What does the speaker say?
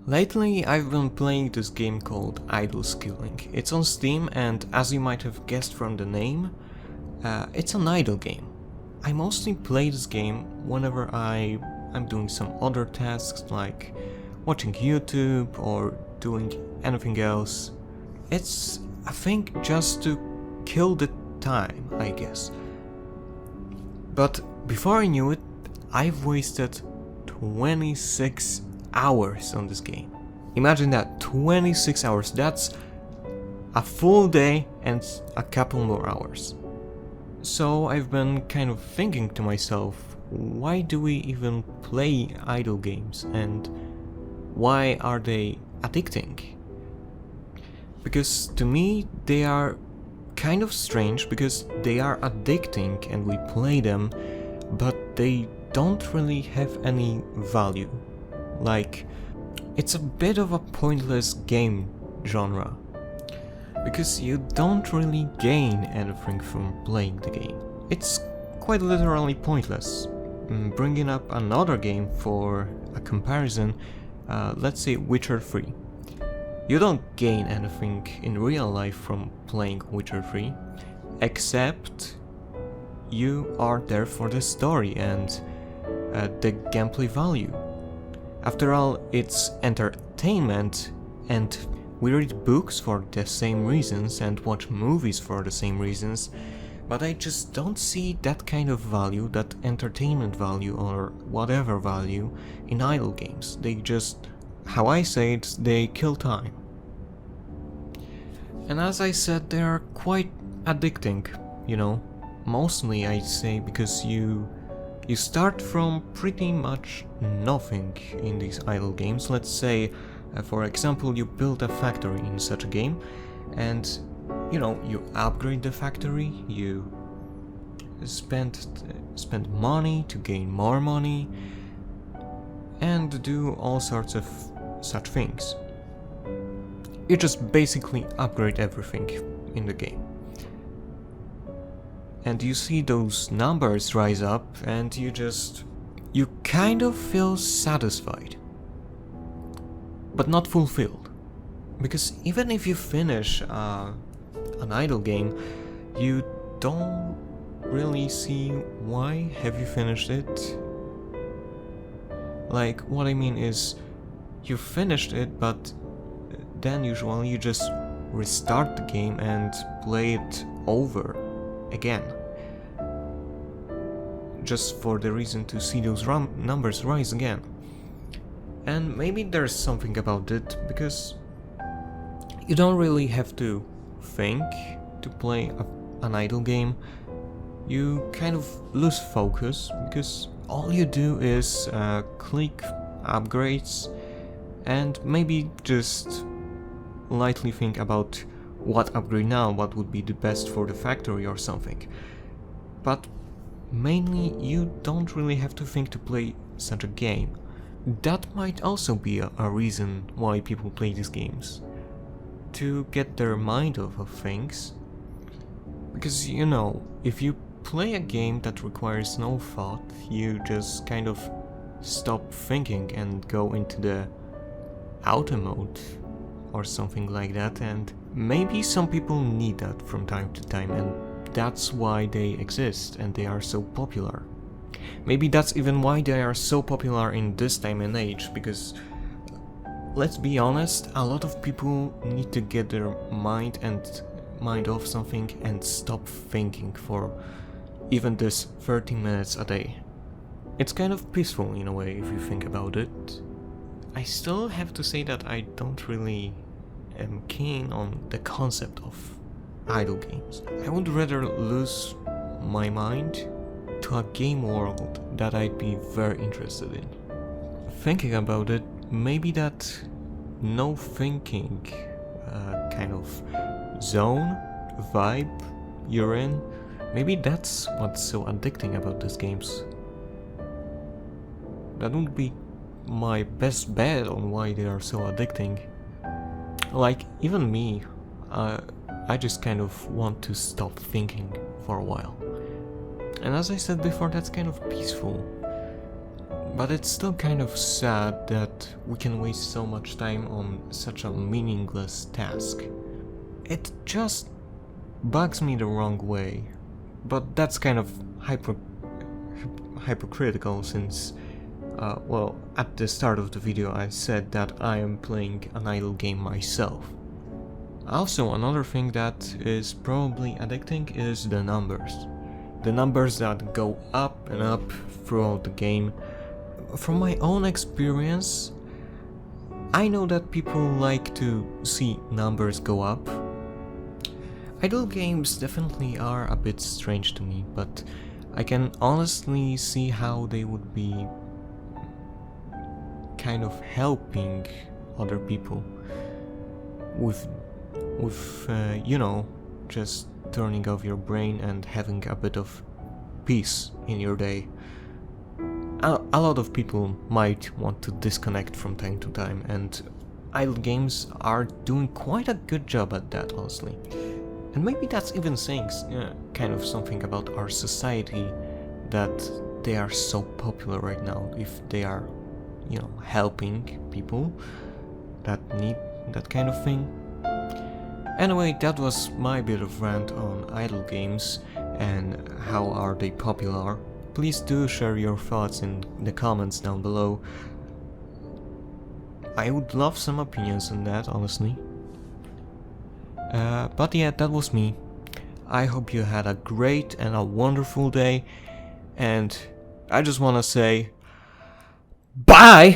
Lately, I've been playing this game called Idle Skilling. It's on Steam, and as you might have guessed from the name, it's an idle game. I mostly play this game whenever I'm doing some other tasks like watching YouTube or doing anything else. It's, I think, just to kill the time, I guess. But before I knew it, I've wasted 26 hours on this game. Imagine that, 26 hours, that's a full day and a couple more hours. So I've been kind of thinking to myself, why do we even play idle games and why are they addicting? Because to me they are kind of strange because they are addicting and we play them, but they don't really have any value. Like, it's a bit of a pointless game genre, because you don't really gain anything from playing the game. It's quite literally pointless. Bringing up another game for a comparison, let's say Witcher 3. You don't gain anything in real life from playing Witcher 3, except you are there for the story and the gameplay value. After all, it's entertainment, and we read books for the same reasons and watch movies for the same reasons, but I just don't see that kind of value, that entertainment value or whatever value in idle games. They just, how I say it, they kill time. And as I said, they are quite addicting, you know. Mostly I'd say because you start from pretty much nothing in these idle games. Let's say, for example, you build a factory in such a game, and you upgrade the factory, you spend money to gain more money, and do all sorts of such things. You just basically upgrade everything in the game. And you see those numbers rise up and you kind of feel satisfied, but not fulfilled. Because even if you finish an idle game, you don't really see why have you finished it. Like, what I mean is, you finished it, but then usually you just restart the game and play it over again, just for the reason to see those numbers rise again. And maybe there's something about it, because you don't really have to think to play an idle game. You kind of lose focus, because all you do is click upgrades and maybe just lightly think about what upgrade now, what would be the best for the factory or something. But mainly you don't really have to think to play such a game. That might also be a reason why people play these games, to get their mind off of things. Because if you play a game that requires no thought, you just kind of stop thinking and go into the auto mode or something like that, and maybe some people need that from time to time, and that's why they exist and they are so popular. Maybe that's even why they are so popular in this time and age, because let's be honest, a lot of people need to get their mind off something and stop thinking for even this 30 minutes a day. It's kind of peaceful in a way if you think about it. I still have to say that I don't really am keen on the concept of idle games. I would rather lose my mind to a game world that I'd be very interested in. Thinking about it, maybe that no thinking kind of zone, vibe you're in, maybe that's what's so addicting about these games. That would be my best bet on why they are so addicting. Like, even me, I just kind of want to stop thinking for a while. And as I said before, that's kind of peaceful. But it's still kind of sad that we can waste so much time on such a meaningless task. It just bugs me the wrong way. But that's kind of hypocritical since, well, at the start of the video I said that I am playing an idle game myself. Also, another thing that is probably addicting is the numbers. The numbers that go up and up throughout the game. From my own experience, I know that people like to see numbers go up. Idle games definitely are a bit strange to me, but I can honestly see how they would be kind of helping other people with you know, just turning off your brain and having a bit of peace in your day. A lot of people might want to disconnect from time to time, and idle games are doing quite a good job at that, honestly. And maybe that's even saying kind of something about our society, that they are so popular right now, if they are, you know, helping people that need that kind of thing. Anyway, that was my bit of rant on idle games and how are they popular. Please do share your thoughts in the comments down below. I would love some opinions on that, honestly. But yeah, that was me. I hope you had a great and a wonderful day, and I just wanna say bye!